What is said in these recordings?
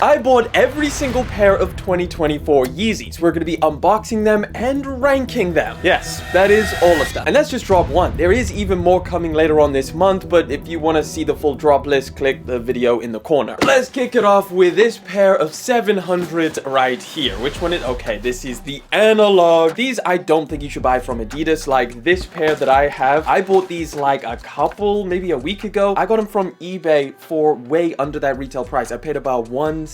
I bought every single pair of 2024 Yeezys. We're going to be unboxing them and ranking them. Yes, that is all of them. And that's just drop one. There is even more coming later on this month, but if you want to see the full drop list, click the video in the corner. Let's kick it off with this pair of 700 right here. Which one is... Okay, this is the analog. These I don't think you should buy from Adidas. Like this pair that I have, I bought these like maybe a week ago. I got them from eBay for way under that retail price. I paid about £170.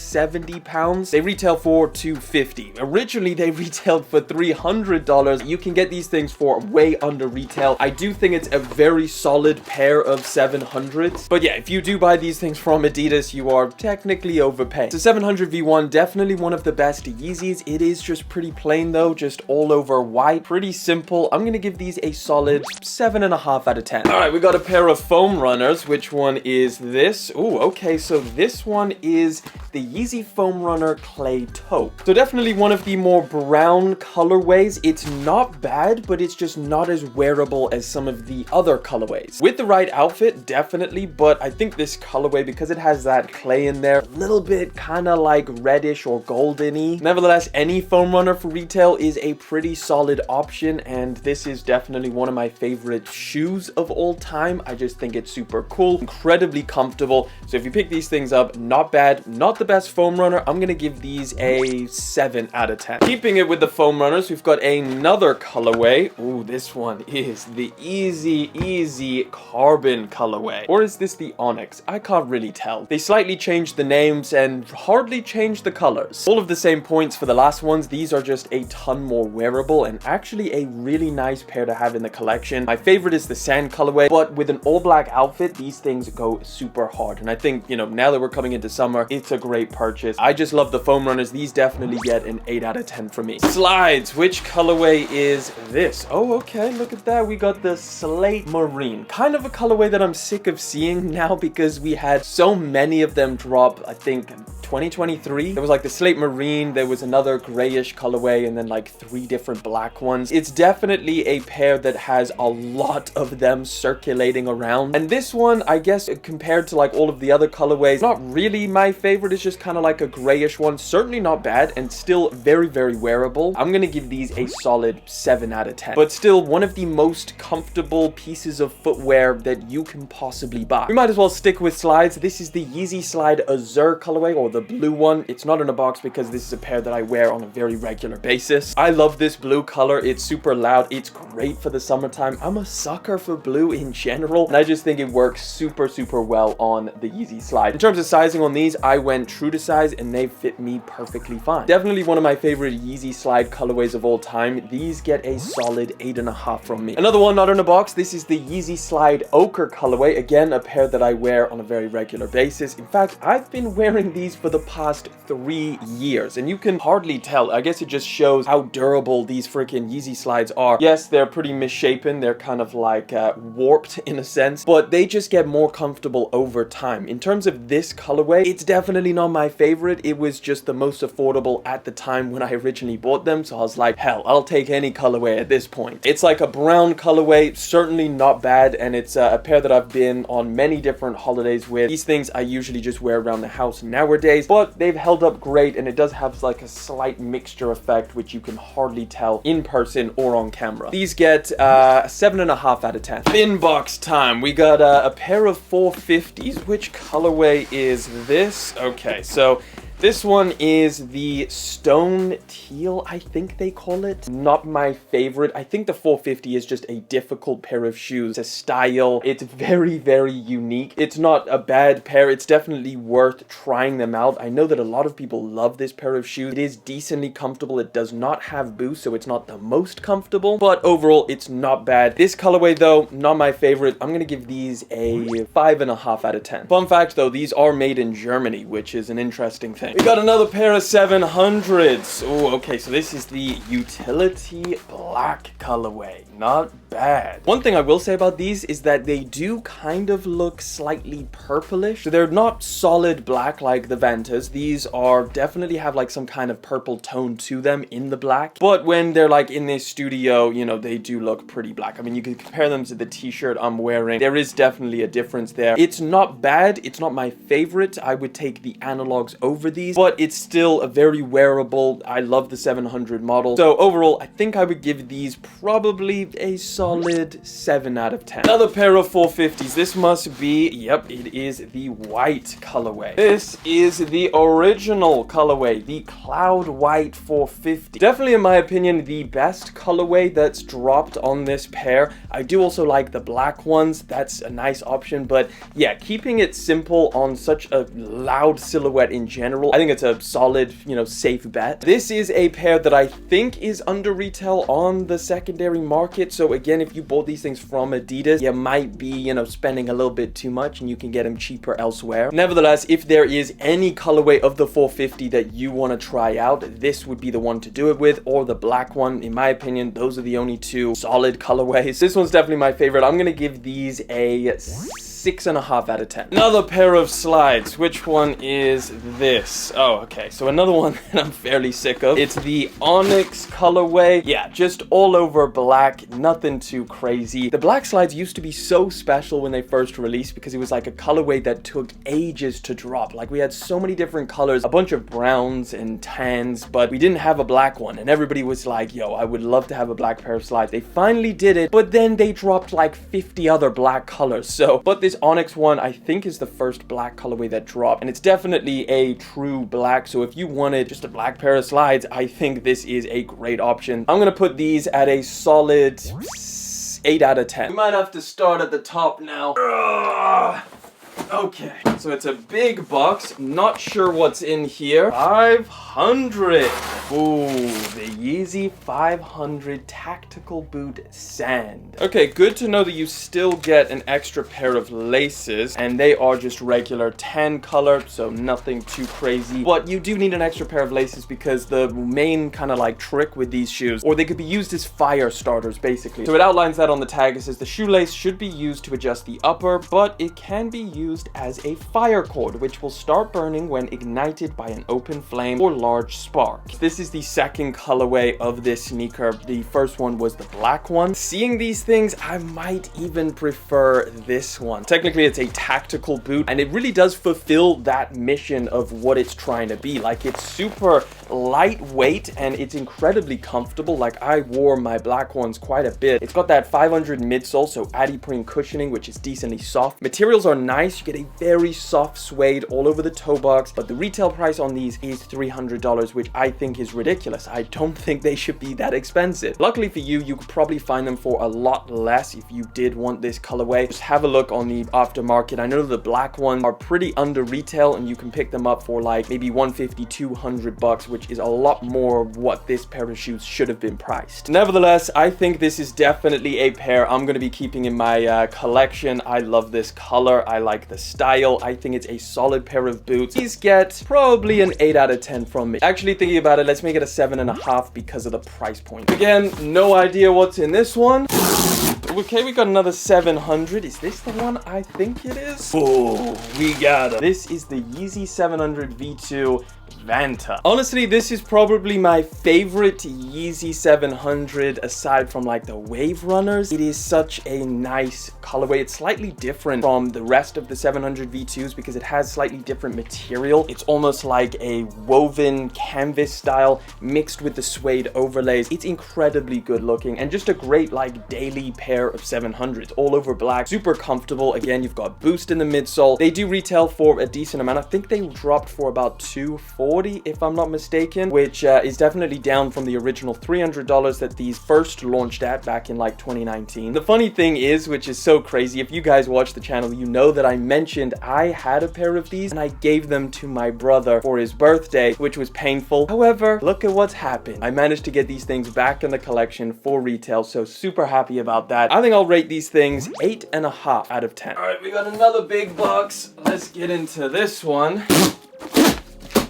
They retail for $250. Originally, they retailed for $300. You can get these things for way under retail. I do think it's a very solid pair of 700s. But yeah, if you do buy these things from Adidas, you are technically overpaying. So 700 V1, definitely one of the best Yeezys. It is just pretty plain though, just all over white. Pretty simple. I'm gonna give these a solid 7.5 out of 10. All right, we got a pair of foam runners. Which one is this? Ooh, okay, so this one is the Yeezy Foam Runner Clay Taupe. So definitely one of the more brown colorways. It's not bad, but it's just not as wearable as some of the other colorways. With the right outfit, definitely, but I think this colorway, because it has that clay in there, a little bit kind of like reddish or golden-y. Nevertheless, any foam runner for retail is a pretty solid option, and this is definitely one of my favorite shoes of all time. I just think it's super cool, incredibly comfortable. So if you pick these things up, not bad, not the best foam runner. I'm gonna give these a 7 out of 10. Keeping it with the foam runners, we've got another colorway. Ooh, this one is the Easy Carbon colorway. Or is this the Onyx? I can't really tell. They slightly changed the names and hardly changed the colors. All of the same points for the last ones. These are just a ton more wearable and actually a really nice pair to have in the collection. My favorite is the sand colorway, but with an all black outfit, these things go super hard. And I think, you know, now that we're coming into summer, it's a great purchase. I just love the foam runners. These definitely get an 8 out of 10 for me. Slides, which colorway is this? Oh, okay, look at that. We got the Slate Marine. Kind of a colorway that I'm sick of seeing now because we had so many of them drop, I think, 2023. There was like the Slate Marine, there was another grayish colorway, and then like 3 different black ones. It's definitely a pair that has a lot of them circulating around. And this one, I guess, compared to like all of the other colorways, not really my favorite. It's just kind of like a grayish one. Certainly not bad and still very, very wearable. I'm gonna give these a solid 7 out of 10. But still one of the most comfortable pieces of footwear that you can possibly buy. We might as well stick with slides. This is the Yeezy Slide Azure colorway, or the blue one. It's not in a box because this is a pair that I wear on a very regular basis. I love this blue color. It's super loud. It's great for the summertime. I'm a sucker for blue in general, and I just think it works super, super well on the Yeezy Slide. In terms of sizing on these, I went true to size and they fit me perfectly fine. Definitely one of my favorite Yeezy Slide colorways of all time. These get a solid 8.5 from me. Another one not in a box. This is the Yeezy Slide Ochre colorway. Again, a pair that I wear on a very regular basis. In fact, I've been wearing these for the past 3 years, and you can hardly tell. I guess it just shows how durable these freaking Yeezy Slides are. Yes, they're pretty misshapen. They're kind of like warped in a sense, but they just get more comfortable over time. In terms of this colorway, it's definitely not my favorite. It was just the most affordable at the time when I originally bought them, so I was like, hell, I'll take any colorway at this point. It's like a brown colorway, certainly not bad, and it's a pair that I've been on many different holidays with. These things I usually just wear around the house nowadays, but they've held up great, and it does have like a slight mixture effect, which you can hardly tell in person or on camera. These get 7.5 out of 10. Bin box time. We got a pair of 450s. Which colorway is this? Okay, so this one is the Stone Teal, I think they call it. Not my favorite. I think the 450 is just a difficult pair of shoes to style. It's very, very unique. It's not a bad pair. It's definitely worth trying them out. I know that a lot of people love this pair of shoes. It is decently comfortable. It does not have boost, so it's not the most comfortable, but overall, it's not bad. This colorway, though, not my favorite. I'm gonna give these a 5.5 out of 10. Fun fact, though, these are made in Germany, which is an interesting thing. We got another pair of 700s. Oh, okay, so this is the Utility Black colorway. Not bad. One thing I will say about these is that they do kind of look slightly purplish. So they're not solid black like the Vantas. These are definitely have like some kind of purple tone to them in the black. But when they're like in this studio, you know, they do look pretty black. I mean, you can compare them to the t-shirt I'm wearing. There is definitely a difference there. It's not bad. It's not my favorite. I would take the analogs over these. these, but it's still a very wearable. I love the 700 model. So overall, I think I would give these probably a solid 7 out of 10. Another pair of 450s. This must be, yep, it is the white colorway. This is the original colorway, the Cloud White 450. Definitely, in my opinion, the best colorway that's dropped on this pair. I do also like the black ones. That's a nice option, but yeah, keeping it simple on such a loud silhouette in general, I think it's a solid, you know, safe bet. This is a pair that I think is under retail on the secondary market. So again, if you bought these things from Adidas, you might be, you know, spending a little bit too much and you can get them cheaper elsewhere. Nevertheless, if there is any colorway of the 450 that you want to try out, this would be the one to do it with, or the black one. In my opinion, those are the only two solid colorways. This one's definitely my favorite. I'm gonna give these a 6.5 out of 10. Another pair of slides. Which one is this? Oh, okay. So another one that I'm fairly sick of. It's the Onyx colorway. Yeah, just all over black. Nothing too crazy. The black slides used to be so special when they first released because it was like a colorway that took ages to drop. Like we had so many different colors, a bunch of browns and tans, but we didn't have a black one. And everybody was like, yo, I would love to have a black pair of slides. They finally did it, but then they dropped like 50 other black colors. So, but this Onyx one, I think, is the first black colorway that dropped, and it's definitely a true black. So if you wanted just a black pair of slides, I think this is a great option. I'm gonna put these at a solid 8 out of 10. We might have to start at the top now. Okay, so it's a big box. Not sure what's in here. 500. Ooh, the Yeezy 500 tactical boot sand. Okay, good to know that you still get an extra pair of laces, and they are just regular tan color, so nothing too crazy. But you do need an extra pair of laces because the main kind of like trick with these shoes, or they could be used as fire starters basically. So it outlines that on the tag. It says the shoelace should be used to adjust the upper, but it can be used as a fire cord, which will start burning when ignited by an open flame or large spark. This is the second colorway of this sneaker. The first one was the black one. Seeing these things, I might even prefer this one. Technically, it's a tactical boot, and it really does fulfill that mission of what it's trying to be. Like, it's super lightweight and it's incredibly comfortable. Like, I wore my black ones quite a bit. It's got that 500 midsole, so adiprene cushioning, which is decently soft. Materials are nice. You get a very soft suede all over the toe box, but the retail price on these is $300, which I think is ridiculous. I don't think they should be that expensive. Luckily for you, you could probably find them for a lot less if you did want this colorway. Just have a look on the aftermarket. I know the black ones are pretty under retail, and you can pick them up for like maybe $150, $200, which is a lot more what this pair of shoes should have been priced. Nevertheless, I think this is definitely a pair I'm going to be keeping in my collection. I love this color. I like the style. I think it's a solid pair of boots. These get probably an 8 out of 10 from me. Actually, thinking about it, let's make it a 7.5 because of the price point. Again, no idea what's in this one. Okay, we got another 700. Is this the one I think it is? Oh, we got it. This is the Yeezy 700 V2 Vanta. Honestly, this is probably my favorite Yeezy 700 aside from like the Wave Runners. It is such a nice colorway. It's slightly different from the rest of the 700 V2s because it has slightly different material. It's almost like a woven canvas style mixed with the suede overlays. It's incredibly good looking and just a great like daily pair of 700s all over black. Super comfortable. Again, you've got boost in the midsole. They do retail for a decent amount. I think they dropped for about $240 if I'm not mistaken, which is definitely down from the original $300 that these first launched at back in like 2019. The funny thing is, which is so crazy, if you guys watch the channel, you know that I mentioned I had a pair of these and I gave them to my brother for his birthday, which was painful. However, look at what's happened. I managed to get these things back in the collection for retail, so super happy about that. I think I'll rate these things 8.5 out of 10. All right, we got another big box. Let's get into this one.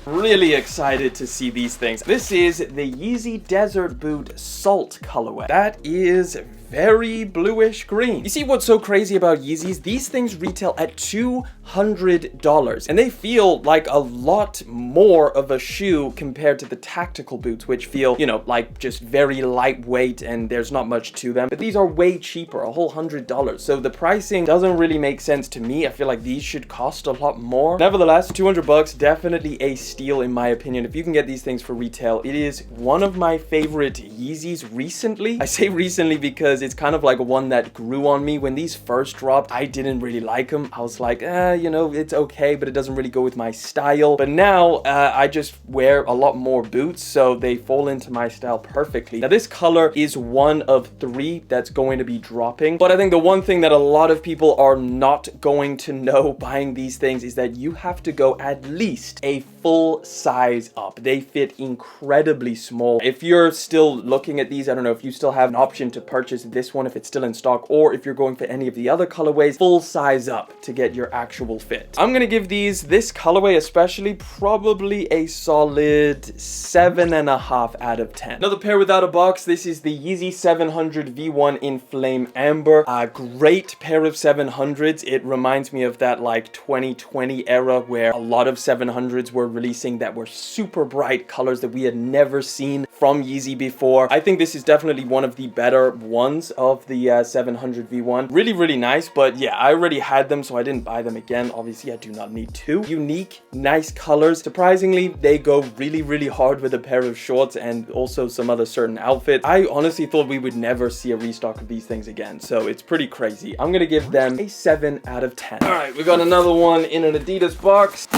Really excited to see these things. This is the Yeezy Desert Boot Salt colorway. That is very bluish green. You see what's so crazy about Yeezys? These things retail at $200. $100. And they feel like a lot more of a shoe compared to the tactical boots, which feel, you know, like just very lightweight and there's not much to them. But these are way cheaper, a whole $100. So the pricing doesn't really make sense to me. I feel like these should cost a lot more. Nevertheless, 200 bucks, definitely a steal in my opinion. If you can get these things for retail, it is one of my favorite Yeezys recently. I say recently because it's kind of like one that grew on me. When these first dropped, I didn't really like them. I was like, you know, it's okay, but it doesn't really go with my style. But now I just wear a lot more boots, so they fall into my style perfectly. Now this color is one of 3 that's going to be dropping, but I think the one thing that a lot of people are not going to know buying these things is that you have to go at least a full size up. They fit incredibly small. If you're still looking at these, I don't know if you still have an option to purchase this one if it's still in stock, or if you're going for any of the other colorways, full size up to get your actual fit. I'm gonna give this colorway especially, probably a solid 7.5 out of 10. Another pair without a box. This is the Yeezy 700 V1 Enflame Amber. A great pair of 700s. It reminds me of that like 2020 era where a lot of 700s were releasing that were super bright colors that we had never seen from Yeezy before. I think this is definitely one of the better ones of the 700 V1. Really, really nice, but yeah, I already had them, so I didn't buy them again. Obviously, I do not need to. Unique, nice colors. Surprisingly, they go really, really hard with a pair of shorts and also some other certain outfits. I honestly thought we would never see a restock of these things again, so it's pretty crazy. I'm gonna give them a 7 out of 10. All right, we got another one in an Adidas box.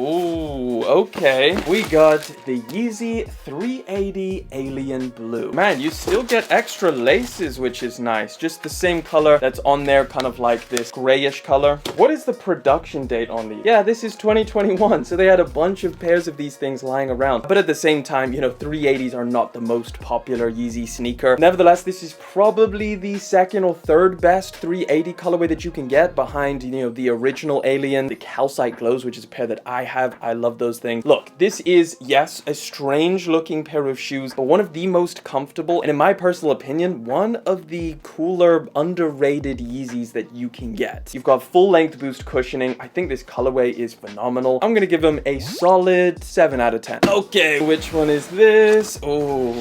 Ooh, okay. We got the Yeezy 380 Alien Blue. Man, you still get extra laces, which is nice. Just the same color that's on there, kind of like this grayish color. What is the production date on these? Yeah, this is 2021, so they had a bunch of pairs of these things lying around. But at the same time, you know, 380s are not the most popular Yeezy sneaker. Nevertheless, this is probably the second or third best 380 colorway that you can get behind, you know, the original Alien, the Calcite Glows, which is a pair that I have. I love those things. Look, this is, yes, a strange looking pair of shoes, but one of the most comfortable, and in my personal opinion, one of the cooler, underrated Yeezys that you can get. You've got full length boost cushioning. I think this colorway is phenomenal. I'm gonna give them a solid 7 out of 10. Okay, which one is this? Oh,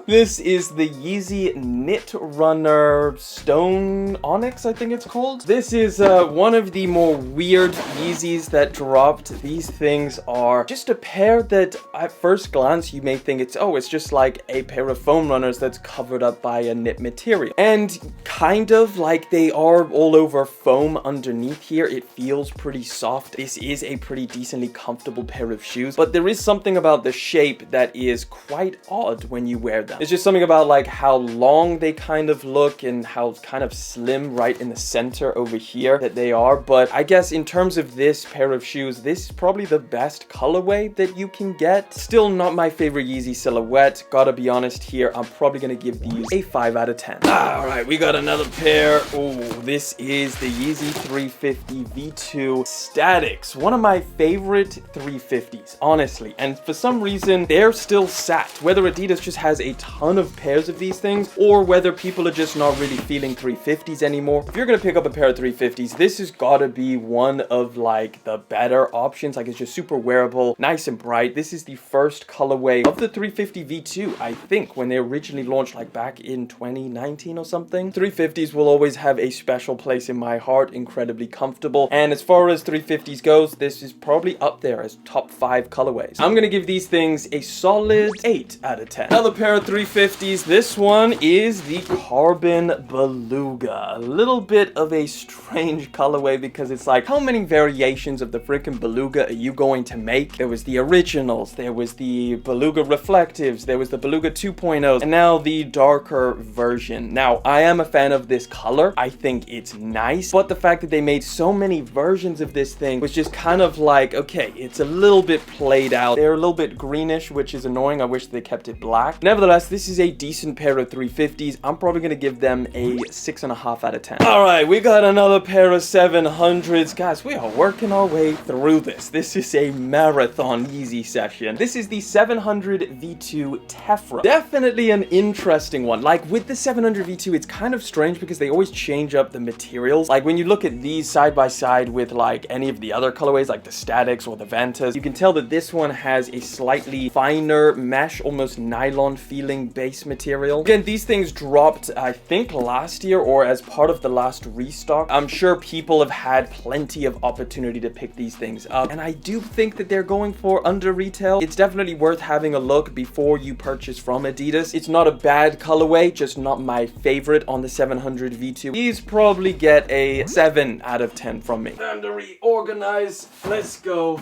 this is the Yeezy Knit Runner Stone Onyx, I think it's called. This is one of the more weird Yeezys that dropped. These things are just a pair that at first glance you may think it's just like a pair of foam runners that's covered up by a knit material. And kind of like they are all over foam underneath here. It feels pretty soft. This is a pretty decently comfortable pair of shoes, but there is something about the shape that is quite odd when you wear them. It's just something about like how long they kind of look and how kind of slim right in the center over here that they are. But I guess in terms of this pair of shoes, this is probably the best colorway that you can get. Still not my favorite Yeezy silhouette. Gotta be honest here. I'm probably gonna give these a 5 out of 10. All right, we got another pair. Oh, this is the Yeezy 350 V2 Statics. One of my favorite 350s, honestly. And for some reason, they're still sat. Whether Adidas just has a ton of pairs of these things, or whether people are just not really feeling 350s anymore. If you're gonna pick up a pair of 350s, this has gotta be one of like the better options. Like, it's just super wearable, nice and bright. This is the first colorway of the 350 V2, I think, when they originally launched, like back in 2019 or something. 350s will always have a special place in my heart. Incredibly comfortable. And as far as 350s goes, this is probably up there as top 5 colorways. I'm gonna give these things a solid 8 out of 10. Another pair of 350s. This one is the Carbon Beluga. A little bit of a strange colorway because it's like, how many variations of the freaking Beluga are you going to make? There was the originals, there was the Beluga Reflectives, there was the Beluga 2.0, and now the darker version. Now, I am a fan of this color. I think it's nice, but the fact that they made so many versions of this thing was just kind of like, okay, it's a little bit played out. They're a little bit greenish, which is annoying. I wish they kept it black. black. Nevertheless, this is a decent pair of 350s. I'm probably gonna give them a 6.5 out of 10. All right, we got another pair of 700s. Guys, we are working our way through this. This is a marathon Yeezy session. This is the 700 V2 Tephra. Definitely an interesting one. Like with the 700 V2, it's kind of strange because they always change up the materials. Like when you look at these side by side with like any of the other colorways, like the Statics or the Vantas, you can tell that this one has a slightly finer mesh, almost nylon feeling base material. Again, these things dropped, I think last year or as part of the last restock. I'm sure people have had plenty of opportunity to pick these things up, and I do think that they're going for under retail. It's definitely worth having a look before you purchase from Adidas. It's not a bad colorway, just not my favorite on the 700 V2. These probably get a 7 out of 10 from me. Time to reorganize. Let's go.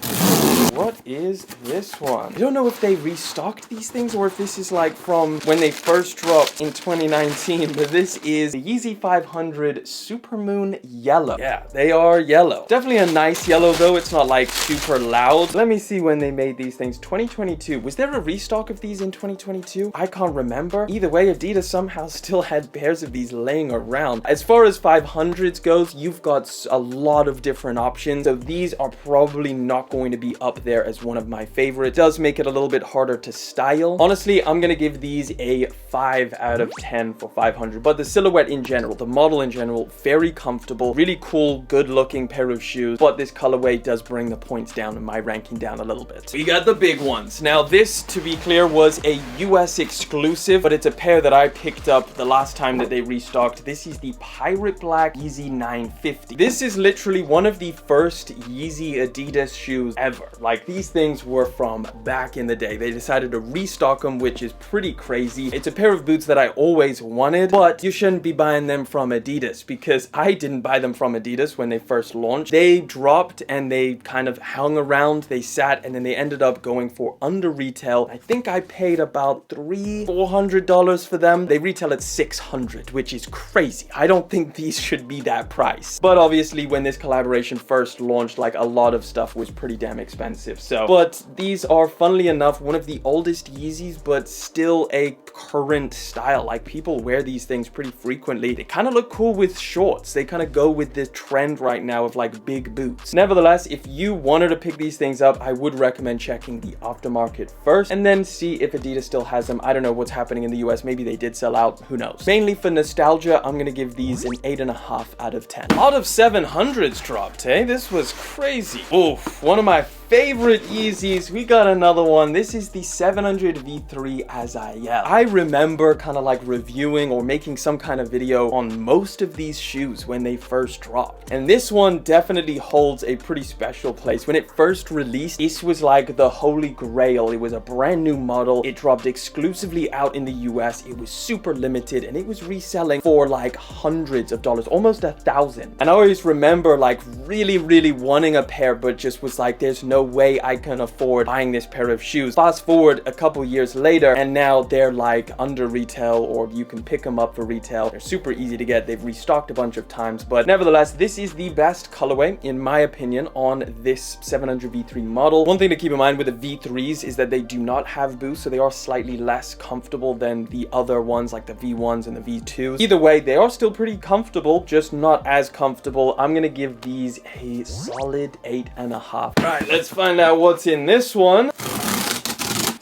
What is this one? I don't know if they restocked these things or if this is like from when they first dropped in 2019, but this is the Yeezy 500 Supermoon Yellow. Yeah, they are yellow. Definitely a nice yellow though. It's not like super loud. Let me see when they made these things. 2022. Was there a restock of these in 2022? I can't remember. Either way, Adidas somehow still had pairs of these laying around. As far as 500s goes, you've got a lot of different options. So these are probably not going to be up there as one of my favorites. It does make it a little bit harder to style. Honestly, I'm gonna give these a 5 out of 10 for 500. But the silhouette in general, the model in general, very comfortable, really cool, good looking pair of shoes. But this colorway does bring the points down and my ranking down a little bit. We got the big ones. Now this, to be clear, was a US exclusive, but it's a pair that I picked up the last time that they restocked. This is the Pirate Black Yeezy 950. This is literally one of the first Yeezy Adidas shoes ever. Like these things were from back in the day. They decided to restock them, which is pretty crazy. It's a pair of boots that I always wanted, but you shouldn't be buying them from Adidas because I didn't buy them from Adidas when they first launched. They dropped and they kind of hung around, they sat, and then they ended up going for under retail. I think I paid about $400 for them. They retail at $600, which is crazy. I don't think these should be that price. But obviously when this collaboration first launched, like a lot of stuff was pretty damn expensive. So, but these are funnily enough one of the oldest Yeezys, but still a current style. Like people wear these things pretty frequently. They kind of look cool with shorts. They kind of go with the trend right now of like big boots. Nevertheless, if you wanted to pick these things up, I would recommend checking the aftermarket first and then see if Adidas still has them. I don't know what's happening in the US. Maybe they did sell out. Who knows? Mainly for nostalgia, I'm gonna give these an 8.5 out of 10. A lot of 700s dropped, eh? This was crazy. Oof, one of my favorite Yeezys. We got another one. This is the 700 V3 Azael. I remember kind of like reviewing or making some kind of video on most of these shoes when they first dropped. And this one definitely holds a pretty special place. When it first released, this was like the holy grail. It was a brand new model. It dropped exclusively out in the US. It was super limited and it was reselling for like hundreds of dollars, almost 1,000. And I always remember like really wanting a pair, but just was like, there's no way I can afford buying this pair of shoes. Fast forward a couple years later and now they're like under retail, or you can pick them up for retail. They're super easy to get. They've restocked a bunch of times, but nevertheless, this is the best colorway in my opinion on this 700 V3 model. One thing to keep in mind with the V3s is that they do not have boost, so they are slightly less comfortable than the other ones like the V1s and the V2s. Either way, they are still pretty comfortable, just not as comfortable. I'm gonna give these a solid 8.5. All right, let's find out what's in this one.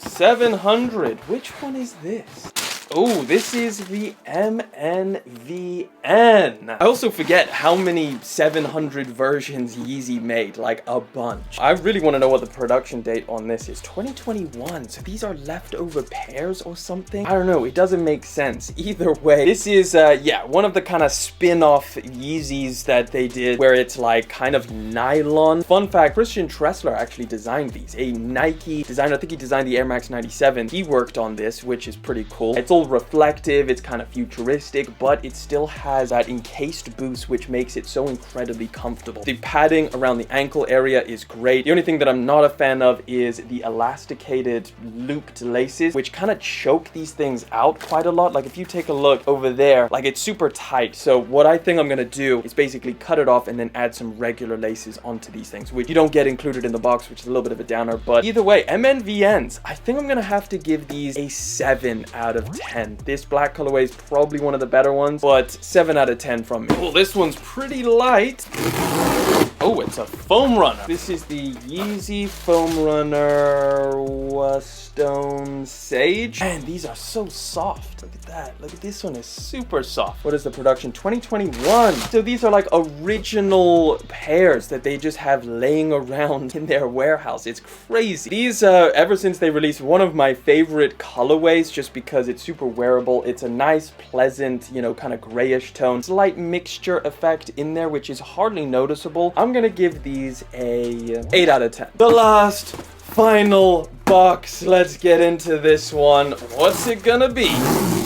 700. Which one is this? Oh, this is the MNVN. I also forget how many 700 versions Yeezy made, like a bunch. I really want to know what the production date on this is. 2021, so these are leftover pairs or something? I don't know, it doesn't make sense. Either way, this is, yeah, one of the kind of spin-off Yeezys that they did where it's like kind of nylon. Fun fact, Christian Tressler actually designed these. A Nike designer, I think he designed the Air Max 97. He worked on this, which is pretty cool. It's full reflective, it's kind of futuristic, but it still has that encased boost, which makes it so incredibly comfortable. The padding around the ankle area is great. The only thing that I'm not a fan of is the elasticated looped laces, which kind of choke these things out quite a lot. Like if you take a look over there, like it's super tight. So what I think I'm gonna do is basically cut it off and then add some regular laces onto these things, which you don't get included in the box, which is a little bit of a downer. But either way, MNVNs, I think I'm gonna have to give these a 7 out of 10. This black colorway is probably one of the better ones, but 7 out of 10 from me. Oh, this one's pretty light. Oh, it's a foam runner. This is the Yeezy Foam Runner Stone Sage. Man, these are so soft. Look at that. Look at this one, is super soft. What is the production? 2021. So these are like original pairs that they just have laying around in their warehouse. It's crazy. These, ever since they released, one of my favorite colorways, just because it's super wearable. It's a nice, pleasant, you know, kind of grayish tone. Slight mixture effect in there, which is hardly noticeable. I'm gonna give these a 8 out of 10. The last final box. Let's get into this one. What's it gonna be?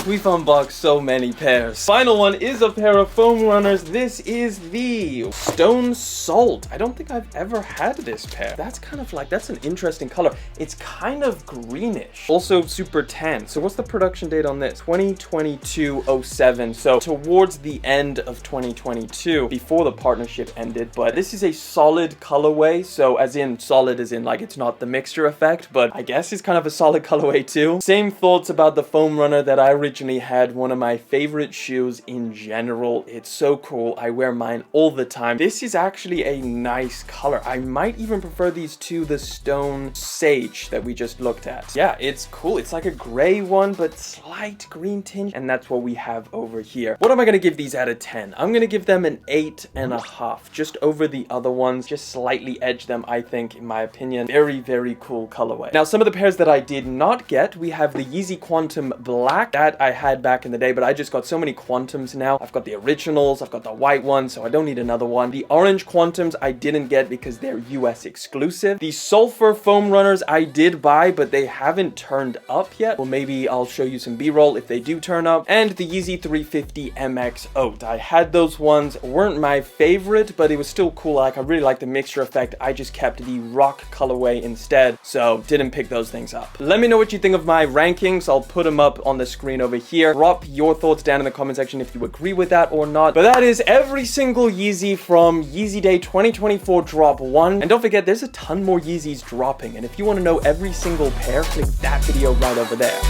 We've unboxed so many pairs. Final one is a pair of foam runners. This is the Stone Salt. I don't think I've ever had this pair. That's kind of like, that's an interesting color. It's kind of greenish. Also super tan. So what's the production date on this? 2022-07. So towards the end of 2022, before the partnership ended. But this is a solid colorway. So as in solid as in like it's not the mixture effect, but I guess it's kind of a solid colorway too. Same thoughts about the foam runner that I originally had. One of my favorite shoes in general. It's so cool. I wear mine all the time. This is actually a nice color. I might even prefer these to the Stone Sage that we just looked at. Yeah, it's cool. It's like a gray one, but slight green tinge. And that's what we have over here. What am I going to give these out of 10? I'm going to give them an 8.5. Just over the other ones. Just slightly edge them, I think, in my opinion. Very, very cool colorway. Now, some of the pairs that I did not get, we have the Yeezy Quantum Black. That I had back in the day, but I just got so many Quantums now. I've got the originals, I've got the white one, so I don't need another one. The orange Quantums I didn't get because they're US exclusive. The Sulfur foam runners I did buy, but they haven't turned up yet. Well, maybe I'll show you some B-roll if they do turn up. And the Yeezy 350 MX Oat. I had those ones, weren't my favorite, but it was still cool. Like, I really like the mixture effect. I just kept the rock colorway instead, so didn't pick those things up. Let me know what you think of my rankings. I'll put them up on the screen over here. Drop your thoughts down in the comment section if you agree with that or not. But that is every single Yeezy from Yeezy Day 2024 Drop 1. And don't forget, there's a ton more Yeezys dropping. And if you want to know every single pair, click that video right over there.